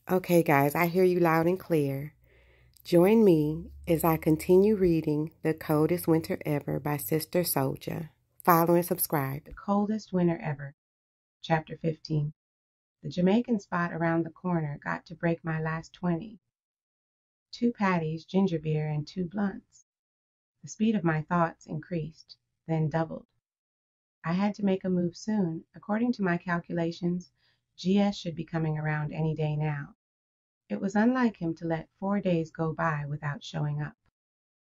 Okay, guys, I hear you loud and clear. Join me as I continue reading The Coldest Winter Ever by Sister Soldier. Follow and subscribe. The Coldest Winter Ever, Chapter 15. The Jamaican spot around the corner got to break my last 20. 2 patties, ginger beer, and 2 blunts. The speed of my thoughts increased, then doubled. I had to make a move soon. According to my calculations, GS should be coming around any day now. It was unlike him to let 4 days go by without showing up.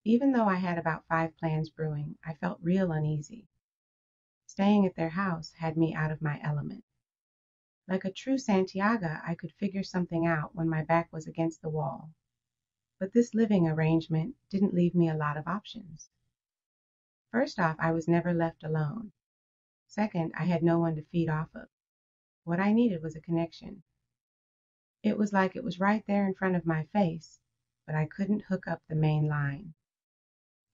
Even though I had about 5 plans brewing, I felt real uneasy. Staying at their house had me out of my element. Like a true Santiago, I could figure something out when my back was against the wall. But this living arrangement didn't leave me a lot of options. First off, I was never left alone. Second, I had no one to feed off of. What I needed was a connection. It was like it was right there in front of my face, but I couldn't hook up the main line.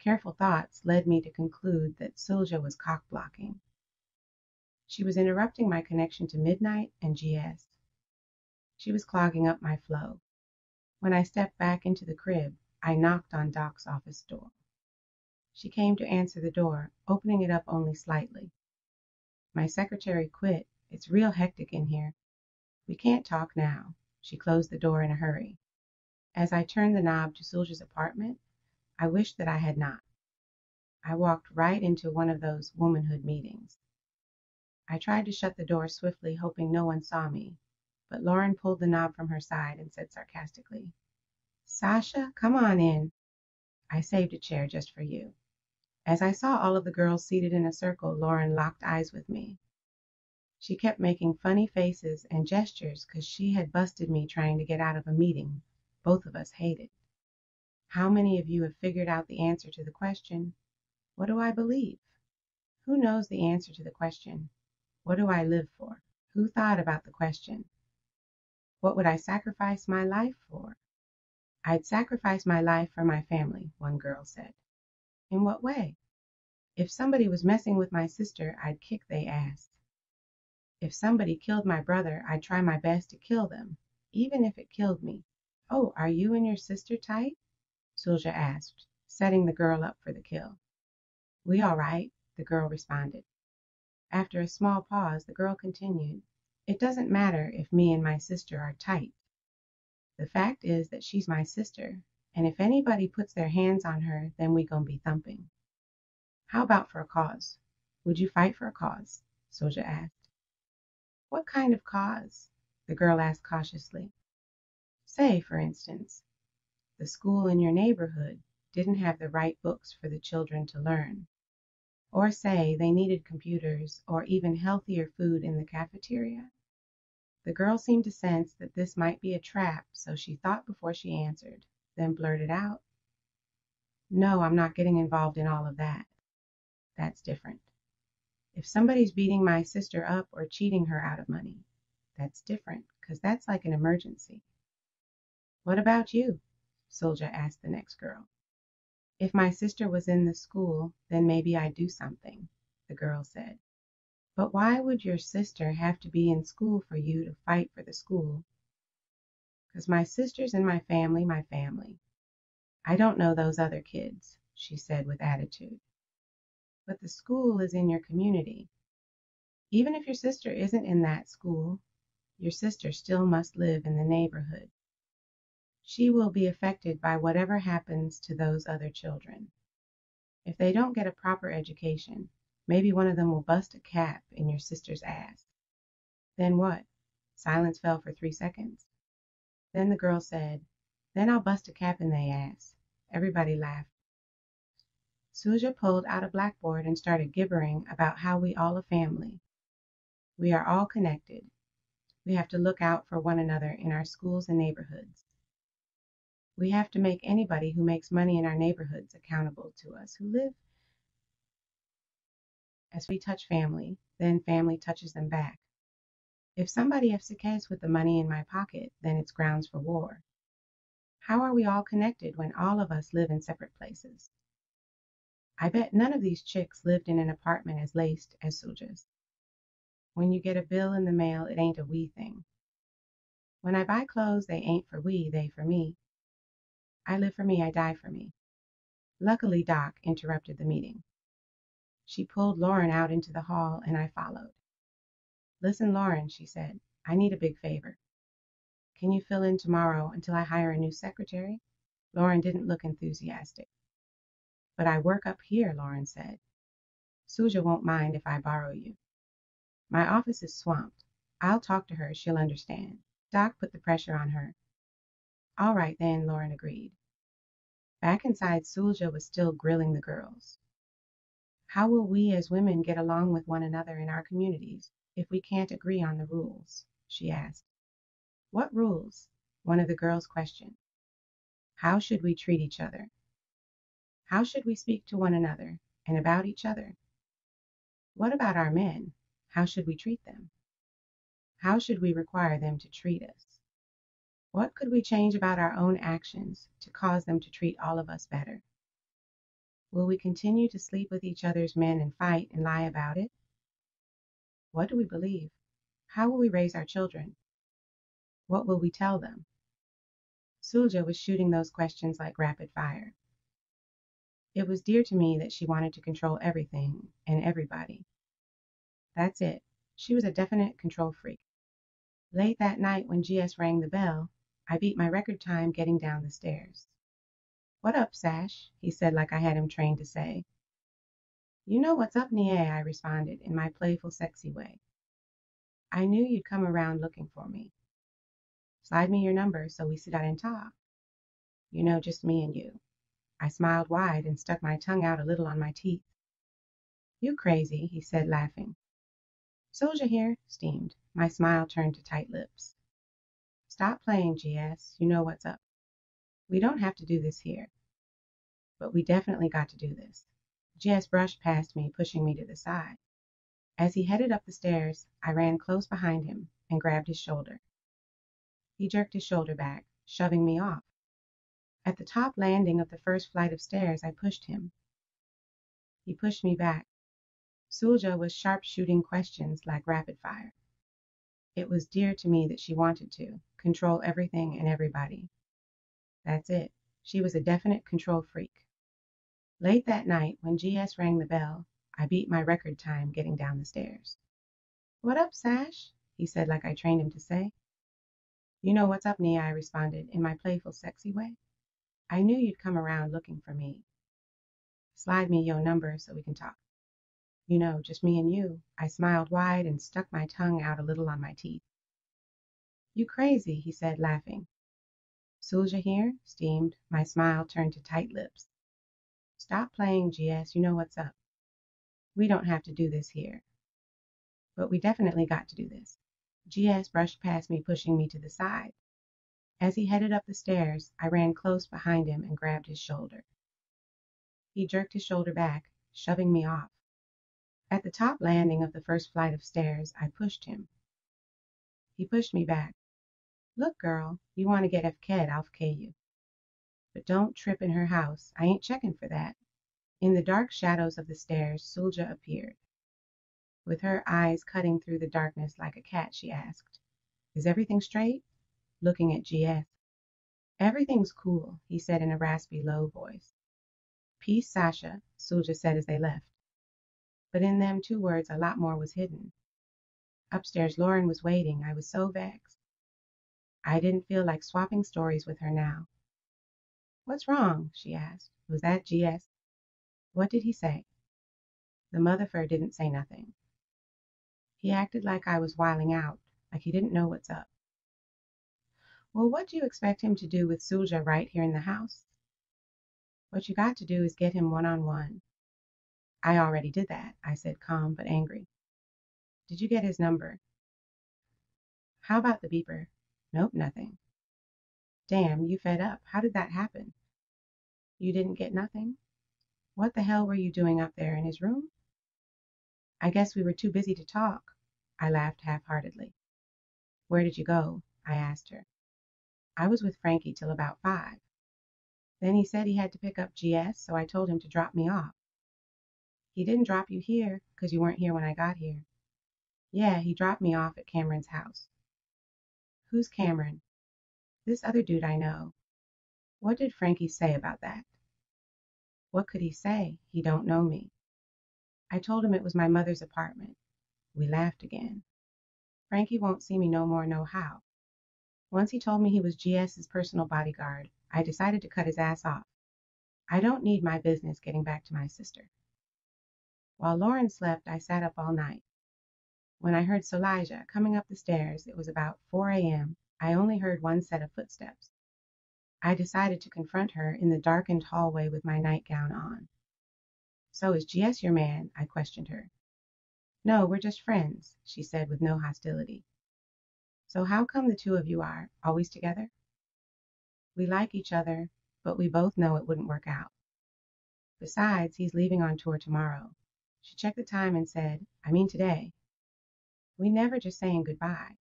Careful thoughts led me to conclude that Sulja was cock-blocking. She was interrupting my connection to Midnight and GS. She was clogging up my flow. When I stepped back into the crib, I knocked on Doc's office door. She came to answer the door, opening it up only slightly. My secretary quit. It's real hectic in here. We can't talk now. She closed the door in a hurry. As I turned the knob to Sulja's apartment, I wished that I had not. I walked right into one of those womanhood meetings. I tried to shut the door swiftly, hoping no one saw me, but Lauren pulled the knob from her side and said sarcastically, "Sasha, come on in." I saved a chair just for you. As I saw all of the girls seated in a circle, Lauren locked eyes with me. She kept making funny faces and gestures because she had busted me trying to get out of a meeting both of us hated. How many of you have figured out the answer to the question, what do I believe? Who knows the answer to the question, what do I live for? Who thought about the question, what would I sacrifice my life for? I'd sacrifice my life for my family, one girl said. In what way? If somebody was messing with my sister, I'd kick they ass. If somebody killed my brother, I'd try my best to kill them, even if it killed me. Oh, are you and your sister tight? Sulja asked, setting the girl up for the kill. We all right, the girl responded. After a small pause, the girl continued, it doesn't matter if me and my sister are tight. The fact is that she's my sister, and if anybody puts their hands on her, then we gonna be thumping. How about for a cause? Would you fight for a cause? Sulja asked. What kind of cause? The girl asked cautiously. Say, for instance, the school in your neighborhood didn't have the right books for the children to learn. Or say they needed computers or even healthier food in the cafeteria. The girl seemed to sense that this might be a trap, so she thought before she answered, then blurted out, No, I'm not getting involved in all of that. That's different. If somebody's beating my sister up or cheating her out of money, that's different, because that's like an emergency. What about you? Sulja asked the next girl. If my sister was in the school, then maybe I'd do something, the girl said. But why would your sister have to be in school for you to fight for the school? Because my sister's in my family, my family. I don't know those other kids, she said with attitude. But the school is in your community. Even if your sister isn't in that school, your sister still must live in the neighborhood. She will be affected by whatever happens to those other children. If they don't get a proper education, maybe one of them will bust a cap in your sister's ass. Then what? Silence fell for 3 seconds. Then the girl said, Then I'll bust a cap in they ass. Everybody laughed. Sulja pulled out a blackboard and started gibbering about how we all a family. We are all connected. We have to look out for one another in our schools and neighborhoods. We have to make anybody who makes money in our neighborhoods accountable to us who live. As we touch family, then family touches them back. If somebody FCKs with the money in my pocket, then it's grounds for war. How are we all connected when all of us live in separate places? I bet none of these chicks lived in an apartment as laced as Sulja's. When you get a bill in the mail, it ain't a we thing. When I buy clothes, they ain't for we, they for me. I live for me, I die for me. Luckily, Doc interrupted the meeting. She pulled Lauren out into the hall, and I followed. Listen, Lauren, she said, I need a big favor. Can you fill in tomorrow until I hire a new secretary? Lauren didn't look enthusiastic. But I work up here, Lauren said. Suja won't mind if I borrow you. My office is swamped. I'll talk to her, she'll understand. Doc put the pressure on her. All right then, Lauren agreed. Back inside, Sulja was still grilling the girls. How will we as women get along with one another in our communities if we can't agree on the rules? She asked. What rules? One of the girls questioned. How should we treat each other? How should we speak to one another and about each other? What about our men? How should we treat them? How should we require them to treat us? What could we change about our own actions to cause them to treat all of us better? Will we continue to sleep with each other's men and fight and lie about it? What do we believe? How will we raise our children? What will we tell them? Sulja was shooting those questions like rapid fire. It was dear to me that she wanted to control everything and everybody. That's it. She was a definite control freak. Late that night when GS rang the bell, I beat my record time getting down the stairs. What up, Sash? He said like I had him trained to say. You know what's up, Nie, I responded in my playful, sexy way. I knew you'd come around looking for me. Slide me your number so we sit down and talk. You know, just me and you. I smiled wide and stuck my tongue out a little on my teeth. You crazy, he said, laughing. Soldier here, steamed. My smile turned to tight lips. Stop playing, GS. You know what's up. We don't have to do this here. But we definitely got to do this. GS brushed past me, pushing me to the side. As he headed up the stairs, I ran close behind him and grabbed his shoulder. He jerked his shoulder back, shoving me off. At the top landing of the first flight of stairs, I pushed him. He pushed me back. Sulja was sharp-shooting questions like rapid fire. It was dear to me that she wanted to control everything and everybody. That's it. She was a definite control freak. Late that night, when GS rang the bell, I beat my record time getting down the stairs. What up, Sash? He said like I trained him to say. You know what's up, Nia, I responded in my playful, sexy way. I knew you'd come around looking for me. Slide me your number so we can talk. You know, just me and you. I smiled wide and stuck my tongue out a little on my teeth. You crazy, he said, laughing. Sulja here, steamed. My smile turned to tight lips. Stop playing, GS. You know what's up. We don't have to do this here. But we definitely got to do this. GS brushed past me, pushing me to the side. As he headed up the stairs, I ran close behind him and grabbed his shoulder. He jerked his shoulder back, shoving me off. At the top landing of the first flight of stairs, I pushed him. He pushed me back. Look, girl, you want to get FK'd, I'll FK you. But don't trip in her house. I ain't checking for that. In the dark shadows of the stairs, Sulja appeared. With her eyes cutting through the darkness like a cat, she asked, Is everything straight? Looking at GS. Everything's cool, he said in a raspy, low voice. Peace, Sasha, Sulja said as they left. But in them 2 words, a lot more was hidden. Upstairs, Lauren was waiting. I was so vexed. I didn't feel like swapping stories with her now. What's wrong? She asked. Was that GS? What did he say? The Motherfer didn't say nothing. He acted like I was wiling out, like he didn't know what's up. Well, what do you expect him to do with Sulja right here in the house? What you got to do is get him one-on-one. I already did that, I said, calm but angry. Did you get his number? How about the beeper? Nope, nothing. Damn, you fed up. How did that happen? You didn't get nothing? What the hell were you doing up there in his room? I guess we were too busy to talk. I laughed half-heartedly. Where did you go? I asked her. I was with Frankie till about 5. Then he said he had to pick up GS, so I told him to drop me off. He didn't drop you here, 'cause you weren't here when I got here. Yeah, he dropped me off at Cameron's house. Who's Cameron? This other dude I know. What did Frankie say about that? What could he say? He don't know me. I told him it was my mother's apartment. We laughed again. Frankie won't see me no more nohow. Once he told me he was GS's personal bodyguard, I decided to cut his ass off. I don't need my business getting back to my sister. While Lauren slept, I sat up all night. When I heard Solijah coming up the stairs, it was about 4 a.m. I only heard one set of footsteps. I decided to confront her in the darkened hallway with my nightgown on. So is GS your man? I questioned her. No, we're just friends, she said with no hostility. So how come the two of you are always together? We like each other, but we both know it wouldn't work out. Besides, he's leaving on tour tomorrow. She checked the time and said, I mean today. We never just saying goodbye.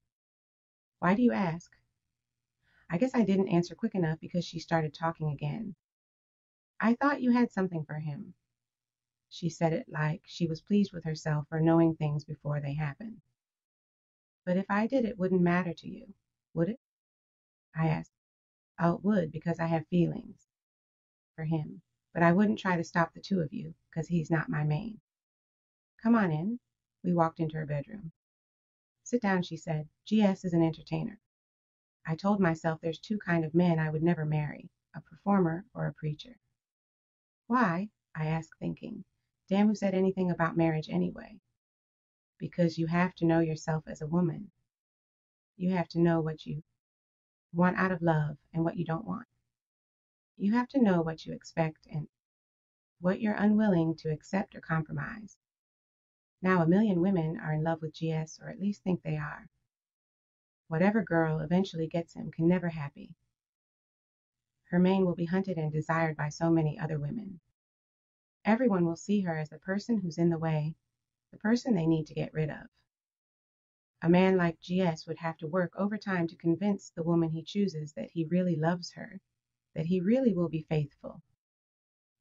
Why do you ask? I guess I didn't answer quick enough because she started talking again. I thought you had something for him. She said it like she was pleased with herself for knowing things before they happened. But if I did, it wouldn't matter to you, would it? I asked. Oh, it would, because I have feelings for him. But I wouldn't try to stop the two of you, because he's not my main. Come on in. We walked into her bedroom. Sit down, she said. GS is an entertainer. I told myself there's two kind of men I would never marry, a performer or a preacher. Why? I asked, thinking. Damn, who said anything about marriage anyway? Because you have to know yourself as a woman. You have to know what you want out of love and what you don't want. You have to know what you expect and what you're unwilling to accept or compromise. Now, a million women are in love with GS, or at least think they are. Whatever girl eventually gets him can never happy. Her mane will be hunted and desired by so many other women. Everyone will see her as the person who's in the way, the person they need to get rid of. A man like GS would have to work overtime to convince the woman he chooses that he really loves her, that he really will be faithful.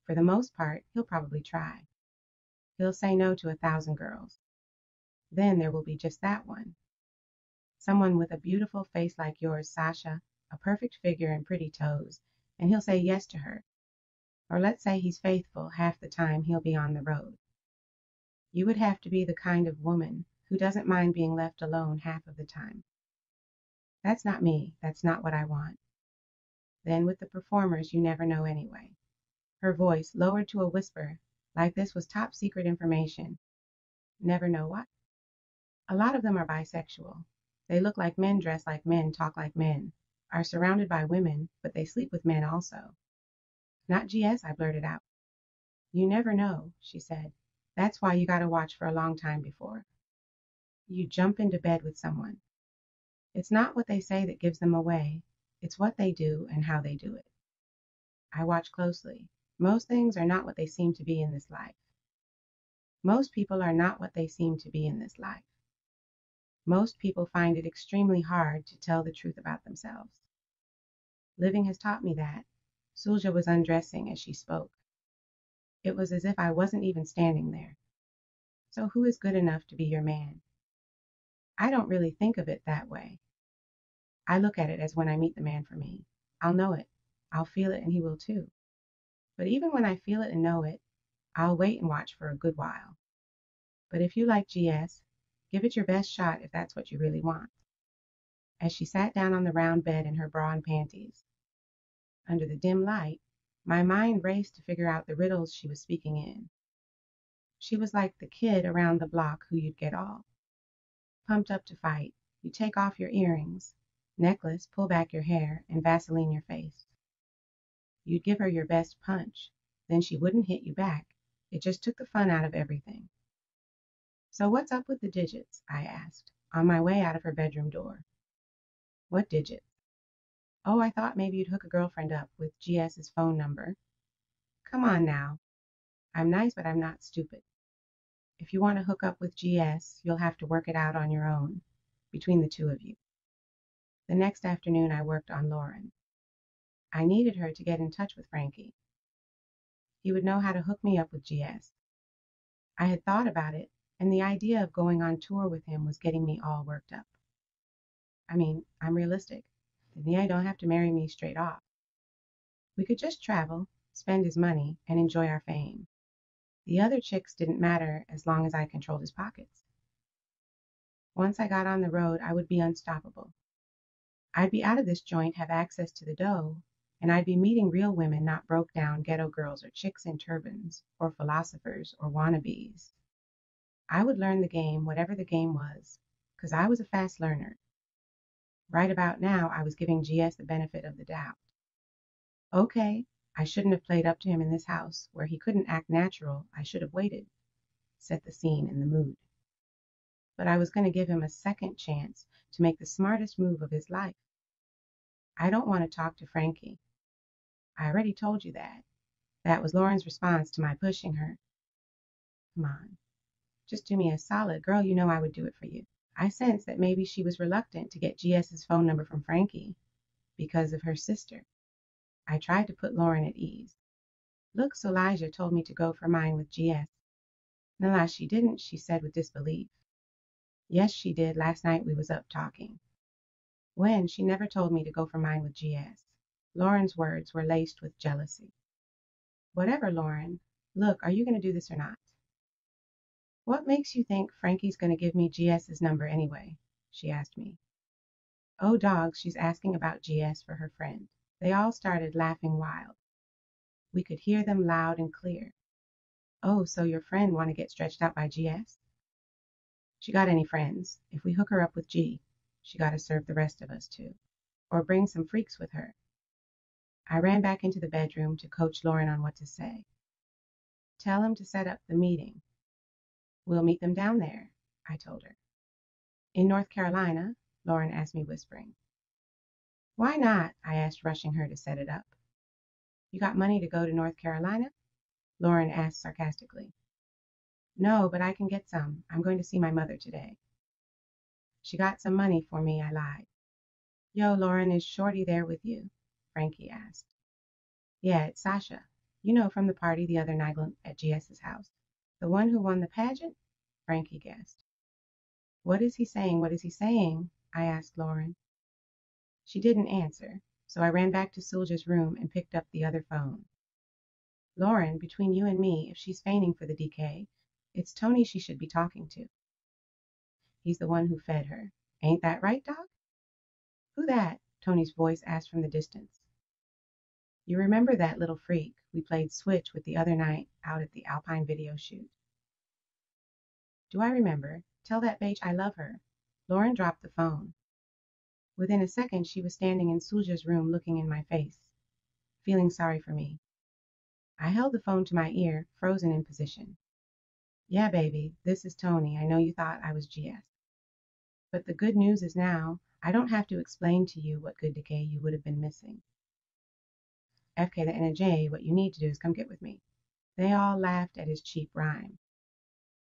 For the most part, he'll probably try. He'll say no to 1,000 girls. Then there will be just that one. Someone with a beautiful face like yours, Sasha, a perfect figure and pretty toes, and he'll say yes to her. Or let's say he's faithful, half the time he'll be on the road. You would have to be the kind of woman who doesn't mind being left alone half of the time. That's not me. That's not what I want. Then with the performers, you never know anyway. Her voice lowered to a whisper, like this was top secret information. Never know what? A lot of them are bisexual. They look like men, dress like men, talk like men, are surrounded by women, but they sleep with men also. Not GS, I blurted out. You never know, she said. That's why you gotta watch for a long time before you jump into bed with someone. It's not what they say that gives them away. It's what they do and how they do it. I watch closely. Most things are not what they seem to be in this life. Most people are not what they seem to be in this life. Most people find it extremely hard to tell the truth about themselves. Living has taught me that. Sulja was undressing as she spoke. It was as if I wasn't even standing there. So who is good enough to be your man? I don't really think of it that way. I look at it as when I meet the man for me. I'll know it. I'll feel it and he will too. But even when I feel it and know it, I'll wait and watch for a good while. But if you like GS, give it your best shot if that's what you really want. As she sat down on the round bed in her bra and panties, under the dim light, my mind raced to figure out the riddles she was speaking in. She was like the kid around the block who you'd get all pumped up to fight. You take off your earrings, necklace, pull back your hair, and Vaseline your face. You'd give her your best punch, then she wouldn't hit you back. It just took the fun out of everything. So what's up with the digits? I asked, on my way out of her bedroom door. What digits? Oh, I thought maybe you'd hook a girlfriend up with GS's phone number. Come on now. I'm nice, but I'm not stupid. If you want to hook up with GS, you'll have to work it out on your own, between the two of you. The next afternoon, I worked on Lauren. I needed her to get in touch with Frankie. He would know how to hook me up with GS. I had thought about it, and the idea of going on tour with him was getting me all worked up. I'm realistic. The Nia don't have to marry me straight off. We could just travel, spend his money, and enjoy our fame. The other chicks didn't matter as long as I controlled his pockets. Once I got on the road, I would be unstoppable. I'd be out of this joint, have access to the dough, and I'd be meeting real women, not broke down ghetto girls or chicks in turbans, or philosophers or wannabes. I would learn the game, whatever the game was, 'cause I was a fast learner. Right about now, I was giving GS the benefit of the doubt. Okay, I shouldn't have played up to him in this house, where he couldn't act natural. I should have waited, set the scene and the mood. But I was going to give him a second chance to make the smartest move of his life. I don't want to talk to Frankie. I already told you that. That was Lauren's response to my pushing her. Come on, just do me a solid. Girl, you know I would do it for you. I sensed that maybe she was reluctant to get GS's phone number from Frankie because of her sister. I tried to put Lauren at ease. Look, Solijah told me to go for mine with GS. No, she didn't, she said with disbelief. Yes, she did. Last night we was up talking. When? She never told me to go for mine with GS. Lauren's words were laced with jealousy. Whatever, Lauren. Look, are you going to do this or not? What makes you think Frankie's going to give me GS's number anyway? She asked me. Oh, dogs, she's asking about GS for her friend. They all started laughing wild. We could hear them loud and clear. Oh, so your friend want to get stretched out by GS? She got any friends? If we hook her up with G, she got to serve the rest of us too. Or bring some freaks with her. I ran back into the bedroom to coach Lauren on what to say. Tell him to set up the meeting. We'll meet them down there, I told her. In North Carolina? Lauren asked me, whispering. Why not? I asked, rushing her to set it up. You got money to go to North Carolina? Lauren asked sarcastically. No, but I can get some. I'm going to see my mother today. She got some money for me, I lied. Yo, Lauren, is Shorty there with you? Frankie asked. Yeah, it's Sasha. You know, from the party the other night at GS's house. The one who won the pageant? Frankie guessed. What is he saying? What is he saying? I asked Lauren. She didn't answer, so I ran back to Sulja's room and picked up the other phone. Lauren, between you and me, if she's feigning for the DK, it's Tony she should be talking to. He's the one who fed her. Ain't that right, Doc? Who that? Tony's voice asked from the distance. You remember that little freak we played switch with the other night out at the Alpine video shoot? Do I remember? Tell that bitch I love her. Lauren dropped the phone. Within a second, she was standing in Sulja's room looking in my face, feeling sorry for me. I held the phone to my ear, frozen in position. Yeah, baby, this is Tony. I know you thought I was GS. But the good news is now, I don't have to explain to you what good decay you would have been missing. FK the NJ, what you need to do is come get with me. They all laughed at his cheap rhyme.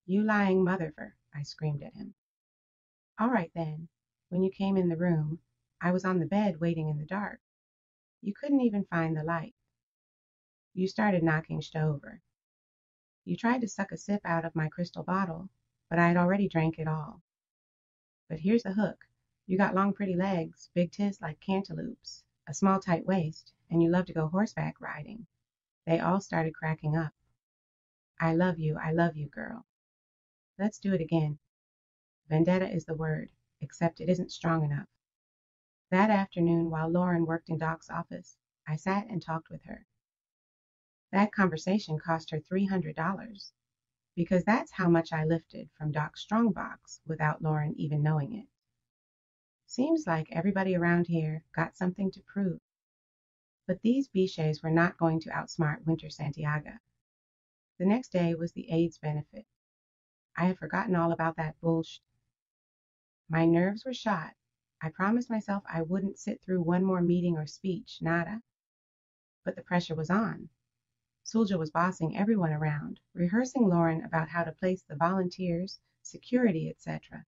You lying motherfucker, I screamed at him. All right then. When you came in the room, I was on the bed waiting in the dark. You couldn't even find the light. You started knocking shit over. You tried to suck a sip out of my crystal bottle, but I had already drank it all. But here's the hook. You got long pretty legs, big tits like cantaloupes, a small tight waist, and you love to go horseback riding. They all started cracking up. I love you, girl. Let's do it again. Vendetta is the word, except it isn't strong enough. That afternoon, while Lauren worked in Doc's office, I sat and talked with her. That conversation cost her $300, because that's how much I lifted from Doc's strongbox without Lauren even knowing it. Seems like everybody around here got something to prove. But these biches were not going to outsmart Winter Santiago. The next day was the AIDS benefit. I had forgotten all about that bullshit. My nerves were shot. I promised myself I wouldn't sit through one more meeting or speech, nada. But the pressure was on. Sulja was bossing everyone around, rehearsing Lauren about how to place the volunteers, security, etc.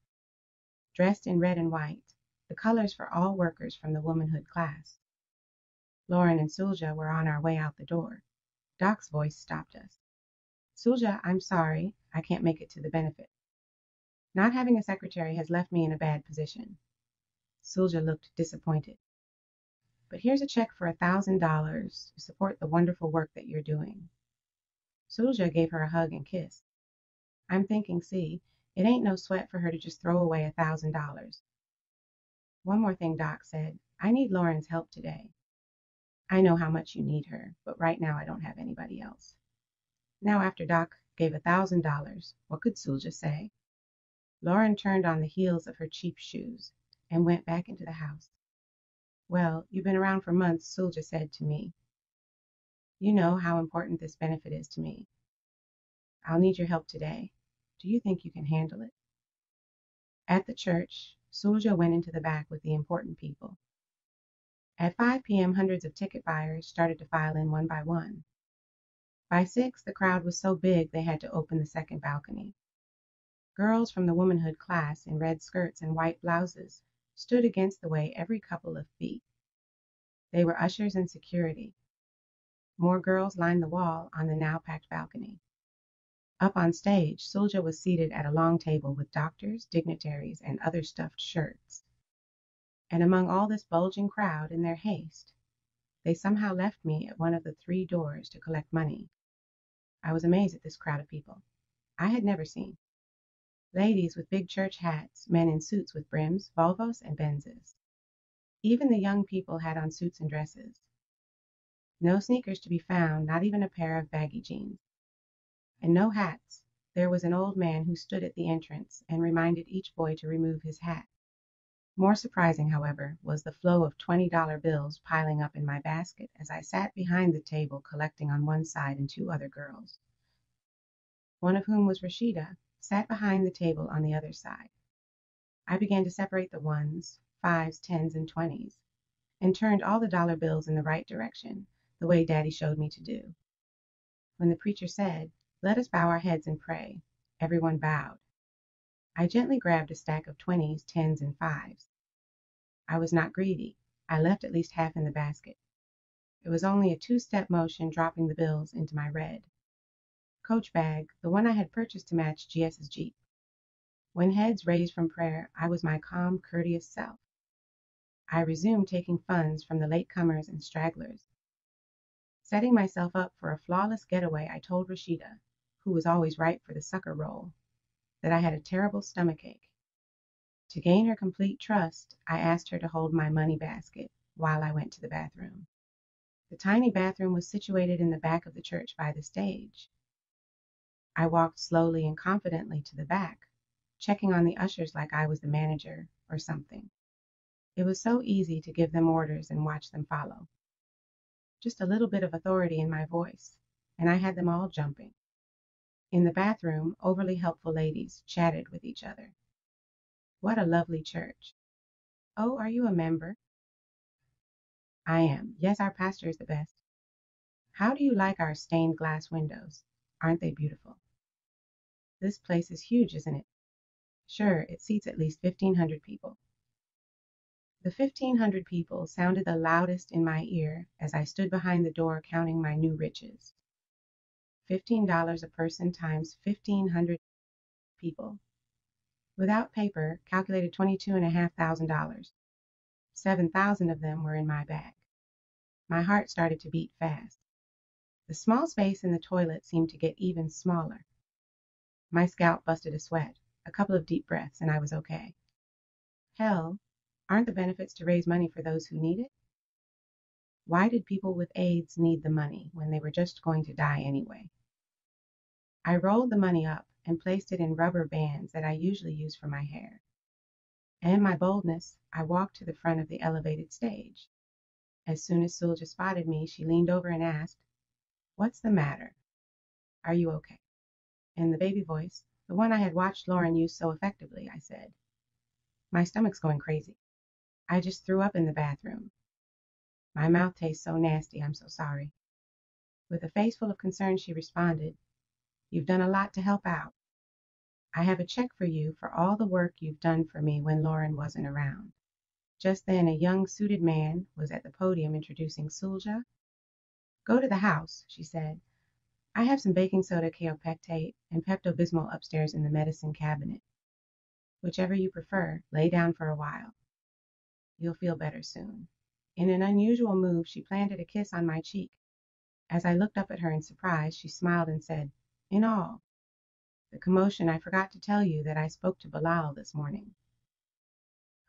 Dressed in red and white, the colors for all workers from the womanhood class. Lauren and Sulja were on our way out the door. Doc's voice stopped us. Sulja, I'm sorry, I can't make it to the benefit. Not having a secretary has left me in a bad position. Sulja looked disappointed. But here's a check for $1,000 to support the wonderful work that you're doing. Sulja gave her a hug and kiss. I'm thinking, see, it ain't no sweat for her to just throw away $1,000. One more thing, Doc said. I need Lauren's help today. I know how much you need her, but right now I don't have anybody else. Now after Doc gave $1,000, what could Sulja say? Lauren turned on the heels of her cheap shoes and went back into the house. Well, you've been around for months, Sulja said to me. You know how important this benefit is to me. I'll need your help today. Do you think you can handle it? At the church, Sulja went into the back with the important people. At 5 p.m., hundreds of ticket buyers started to file in one by one. By 6, the crowd was so big they had to open the second balcony. Girls from the womanhood class in red skirts and white blouses stood against the way every couple of feet. They were ushers and security. More girls lined the wall on the now packed balcony. Up on stage, Sulja was seated at a long table with doctors, dignitaries, and other stuffed shirts. And among all this bulging crowd in their haste, they somehow left me at one of the 3 doors to collect money. I was amazed at this crowd of people I had never seen. Ladies with big church hats, men in suits with brims, Volvos, and Benzes. Even the young people had on suits and dresses. No sneakers to be found, not even a pair of baggy jeans. And no hats. There was an old man who stood at the entrance and reminded each boy to remove his hat. More surprising, however, was the flow of $20 bills piling up in my basket as I sat behind the table collecting on one side and 2 other girls, one of whom was Rashida, sat behind the table on the other side. I began to separate the 1s, 5s, 10s, and 20s, and turned all the dollar bills in the right direction, the way Daddy showed me to do. When the preacher said, "Let us bow our heads and pray," everyone bowed. I gently grabbed a stack of 20s, 10s, and 5s. I was not greedy. I left at least half in the basket. It was only a 2-step motion dropping the bills into my red coach bag, the one I had purchased to match GS's Jeep. When heads raised from prayer, I was my calm, courteous self. I resumed taking funds from the latecomers and stragglers. Setting myself up for a flawless getaway, I told Rashida, who was always ripe for the sucker roll, that I had a terrible stomachache. To gain her complete trust, I asked her to hold my money basket while I went to the bathroom. The tiny bathroom was situated in the back of the church by the stage. I walked slowly and confidently to the back, checking on the ushers like I was the manager or something. It was so easy to give them orders and watch them follow. Just a little bit of authority in my voice, and I had them all jumping. In the bathroom, overly helpful ladies chatted with each other. What a lovely church. Oh, are you a member? I am. Yes, our pastor is the best. How do you like our stained glass windows? Aren't they beautiful? This place is huge, isn't it? Sure, it seats at least 1,500 people. The 1,500 people sounded the loudest in my ear as I stood behind the door counting my new riches. $15 a person times 1,500 people. Without paper, calculated $22,500. 7,000 of them were in my bag. My heart started to beat fast. The small space in the toilet seemed to get even smaller. My scalp busted a sweat, a couple of deep breaths, and I was okay. Hell, aren't the benefits to raise money for those who need it? Why did people with AIDS need the money when they were just going to die anyway? I rolled the money up and placed it in rubber bands that I usually use for my hair. And in my boldness, I walked to the front of the elevated stage. As soon as Sulja spotted me, she leaned over and asked, "What's the matter? Are you okay?" In the baby voice, the one I had watched Lauren use so effectively, I said, "My stomach's going crazy. I just threw up in the bathroom. My mouth tastes so nasty, I'm so sorry." With a face full of concern, she responded, "You've done a lot to help out. I have a check for you for all the work you've done for me when Lauren wasn't around." Just then, a young suited man was at the podium introducing Sulja. "Go to the house," she said. "I have some baking soda kaopectate and Pepto-Bismol upstairs in the medicine cabinet. Whichever you prefer, lay down for a while." You'll feel better soon." In an unusual move, she planted a kiss on my cheek. As I looked up at her in surprise, she smiled and said, "In all the commotion, I forgot to tell you that I spoke to Bilal this morning."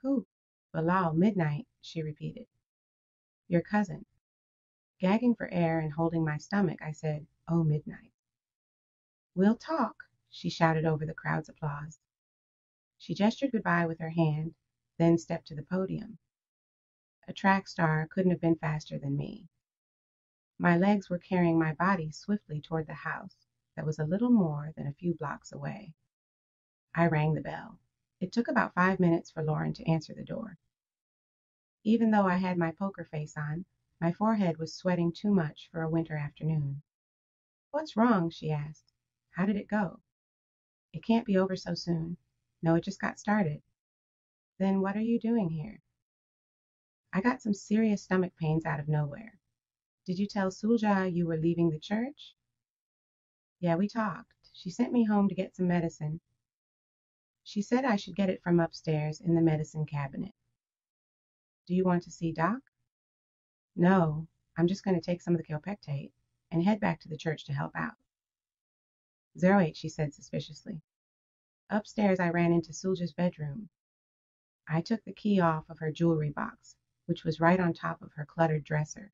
"Who?" "Bilal, Midnight," she repeated. "Your cousin." Gagging for air and holding my stomach, I said, "Oh, Midnight." "We'll talk," she shouted over the crowd's applause. She gestured goodbye with her hand, then stepped to the podium. A track star couldn't have been faster than me. My legs were carrying my body swiftly toward the house that was a little more than a few blocks away. I rang the bell. It took about 5 minutes for Lauren to answer the door. Even though I had my poker face on, my forehead was sweating too much for a winter afternoon. "What's wrong?" she asked. "How did it go?" "It can't be over so soon." "No, it just got started." "Then what are you doing here?" "I got some serious stomach pains out of nowhere." "Did you tell Sulja you were leaving the church?" "Yeah, we talked. She sent me home to get some medicine. She said I should get it from upstairs in the medicine cabinet." "Do you want to see Doc?" "No, I'm just going to take some of the Kilpectate and head back to the church to help out." 08, she said suspiciously. Upstairs, I ran into Sulja's bedroom. I took the key off of her jewelry box, which was right on top of her cluttered dresser.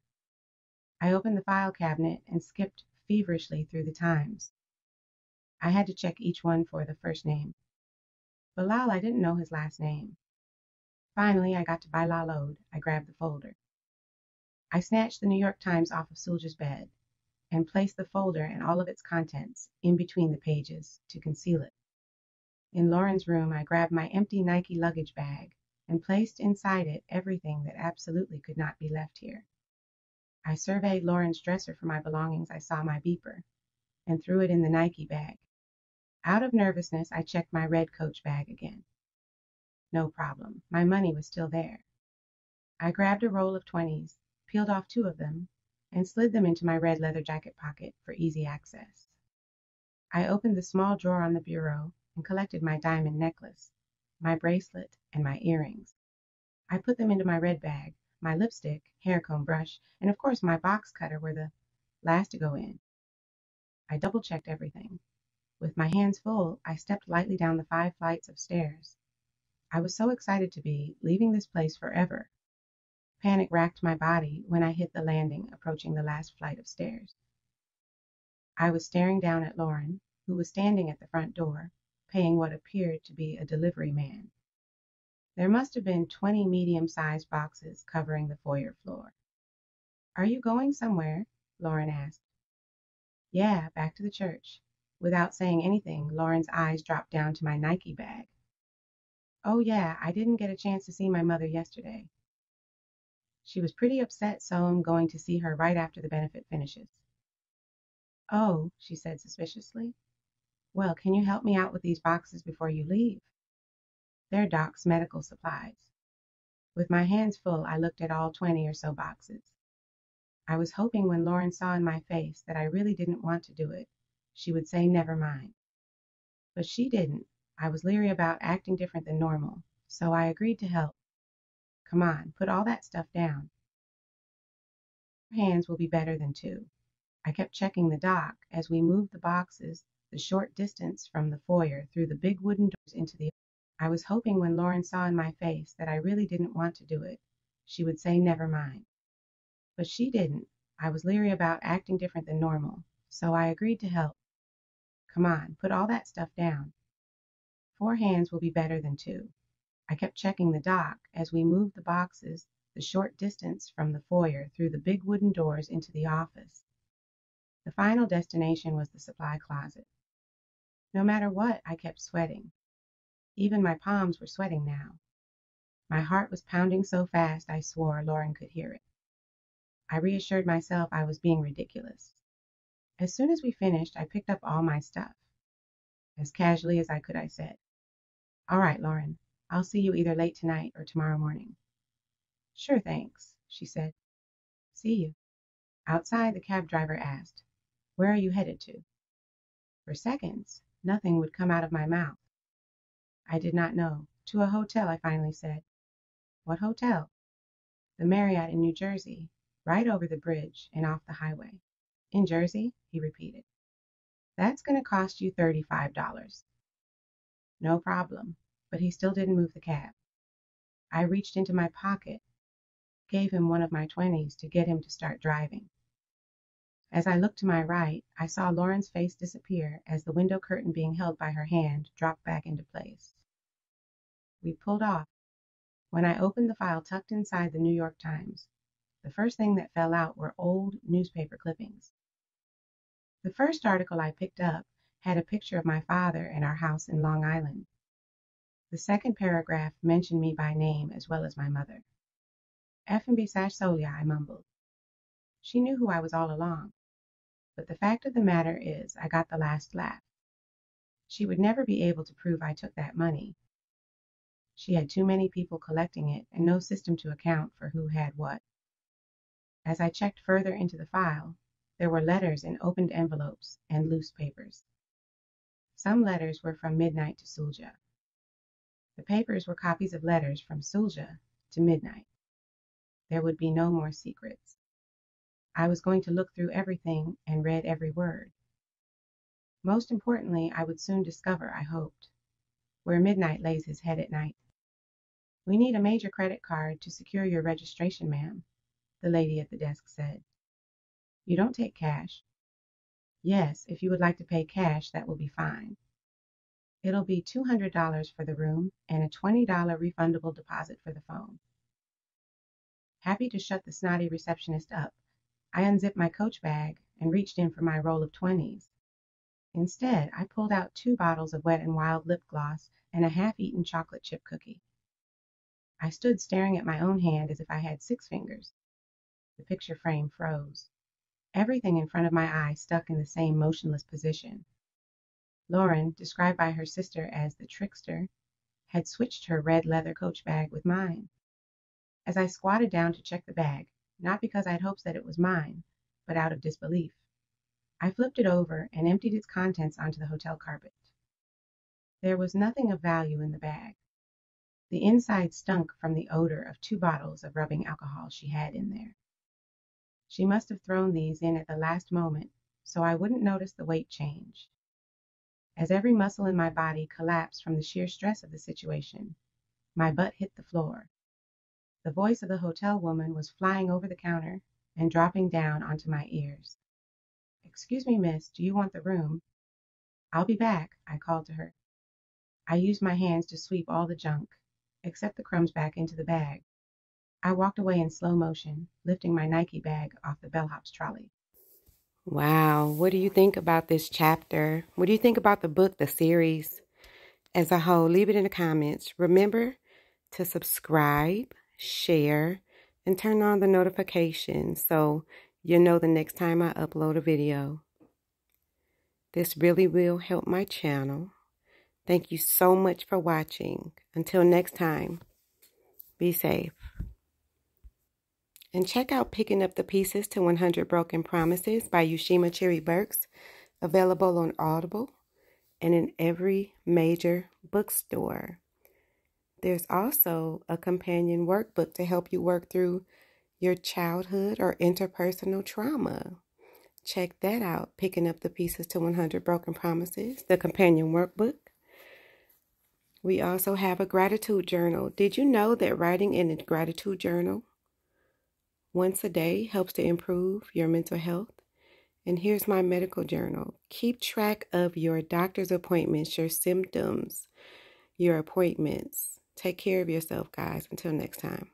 I opened the file cabinet and skipped feverishly through the Times. I had to check each one for the first name. Bilal, I didn't know his last name. Finally, I got to Bilalode. I grabbed the folder. I snatched the New York Times off of Sulja's bed and placed the folder and all of its contents in between the pages to conceal it. In Lauren's room, I grabbed my empty Nike luggage bag and placed inside it everything that absolutely could not be left here. I surveyed Lauren's dresser for my belongings. I saw my beeper and threw it in the Nike bag. Out of nervousness, I checked my red Coach bag again. No problem. My money was still there. I grabbed a roll of 20s, peeled off 2 of them, and slid them into my red leather jacket pocket for easy access. I opened the small drawer on the bureau and collected my diamond necklace, my bracelet, and my earrings. I put them into my red bag, my lipstick, hair comb, brush, and of course my box cutter were the last to go in. I double-checked everything. With my hands full, I stepped lightly down the 5 flights of stairs. I was so excited to be leaving this place forever. Panic racked my body when I hit the landing, approaching the last flight of stairs. I was staring down at Lauren, who was standing at the front door, paying what appeared to be a delivery man. There must have been 20 medium-sized boxes covering the foyer floor. "Are you going somewhere?" Lauren asked. "Yeah, back to the church." Without saying anything, Lauren's eyes dropped down to my Nike bag. "Oh yeah, I didn't get a chance to see my mother yesterday. She was pretty upset, so I'm going to see her right after the benefit finishes." "Oh," she said suspiciously. "Well, can you help me out with these boxes before you leave?" "They're Doc's medical supplies." With my hands full, I looked at all 20 or so boxes. I was hoping when Lauren saw in my face that I really didn't want to do it, she would say never mind. But she didn't. I was leery about acting different than normal, so I agreed to help. "Come on, put all that stuff down. 4 hands will be better than 2. I kept checking the dock as we moved the boxes the short distance from the foyer through the big wooden doors into the. I was hoping when Lauren saw in my face that I really didn't want to do it, she would say never mind. But she didn't. I was leery about acting different than normal, so I agreed to help. "Come on, put all that stuff down. 4 hands will be better than 2. I kept checking the dock as we moved the boxes the short distance from the foyer through the big wooden doors into the office. The final destination was the supply closet. No matter what, I kept sweating. Even my palms were sweating now. My heart was pounding so fast I swore Lauren could hear it. I reassured myself I was being ridiculous. As soon as we finished, I picked up all my stuff. As casually as I could, I said, "All right, Lauren, I'll see you either late tonight or tomorrow morning." "Sure, thanks," she said. "See you." Outside, the cab driver asked, "Where are you headed to?" For seconds, nothing would come out of my mouth. I did not know. "To a hotel," I finally said. What hotel? The Marriott in New Jersey, right over the bridge and off the highway. In Jersey? He repeated. That's going to cost you $35. No problem, but he still didn't move the cab. I reached into my pocket, gave him one of my 20s to get him to start driving. As I looked to my right, I saw Lauren's face disappear as the window curtain being held by her hand dropped back into place. We pulled off. When I opened the file tucked inside the New York Times, the first thing that fell out were old newspaper clippings. The first article I picked up had a picture of my father and our house in Long Island. The second paragraph mentioned me by name as well as my mother. F&B Solia, I mumbled. She knew who I was all along. But the fact of the matter is I got the last laugh. She would never be able to prove I took that money. She had too many people collecting it and no system to account for who had what. As I checked further into the file, there were letters in opened envelopes and loose papers. Some letters were from Midnight to Sulja. The papers were copies of letters from Sulja to Midnight. There would be no more secrets. I was going to look through everything and read every word. Most importantly, I would soon discover, I hoped, where Midnight lays his head at night. We need a major credit card to secure your registration, ma'am, the lady at the desk said. You don't take cash? Yes, if you would like to pay cash, that will be fine. It'll be $200 for the room and a $20 refundable deposit for the phone. Happy to shut the snotty receptionist up, I unzipped my coach bag and reached in for my roll of 20s. Instead, I pulled out 2 bottles of Wet n Wild lip gloss and a half-eaten chocolate chip cookie. I stood staring at my own hand as if I had 6 fingers. The picture frame froze. Everything in front of my eyes stuck in the same motionless position. Lauren, described by her sister as the trickster, had switched her red leather coach bag with mine. As I squatted down to check the bag, not because I had hopes that it was mine, but out of disbelief, I flipped it over and emptied its contents onto the hotel carpet. There was nothing of value in the bag. The inside stunk from the odor of 2 bottles of rubbing alcohol she had in there. She must have thrown these in at the last moment, so I wouldn't notice the weight change. As every muscle in my body collapsed from the sheer stress of the situation, my butt hit the floor. The voice of the hotel woman was flying over the counter and dropping down onto my ears. Excuse me, miss, do you want the room? I'll be back, I called to her. I used my hands to sweep all the junk, except the crumbs, back into the bag. I walked away in slow motion, lifting my Nike bag off the bellhop's trolley. Wow, what do you think about this chapter? What do you think about the book, the series as a whole? Leave it in the comments. Remember to subscribe, share, and turn on the notifications so you'll know the next time I upload a video. This really will help my channel. Thank you so much for watching. Until next time, be safe. And check out Picking Up the Pieces to 100 Broken Promises by Ushima Cherry Burks, available on Audible and in every major bookstore. There's also a companion workbook to help you work through your childhood or interpersonal trauma. Check that out, Picking Up the Pieces to 100 Broken Promises, the companion workbook. We also have a gratitude journal. Did you know that writing in a gratitude journal once a day helps to improve your mental health? And here's my medical journal. Keep track of your doctor's appointments, your symptoms, your appointments. Take care of yourself, guys. Until next time.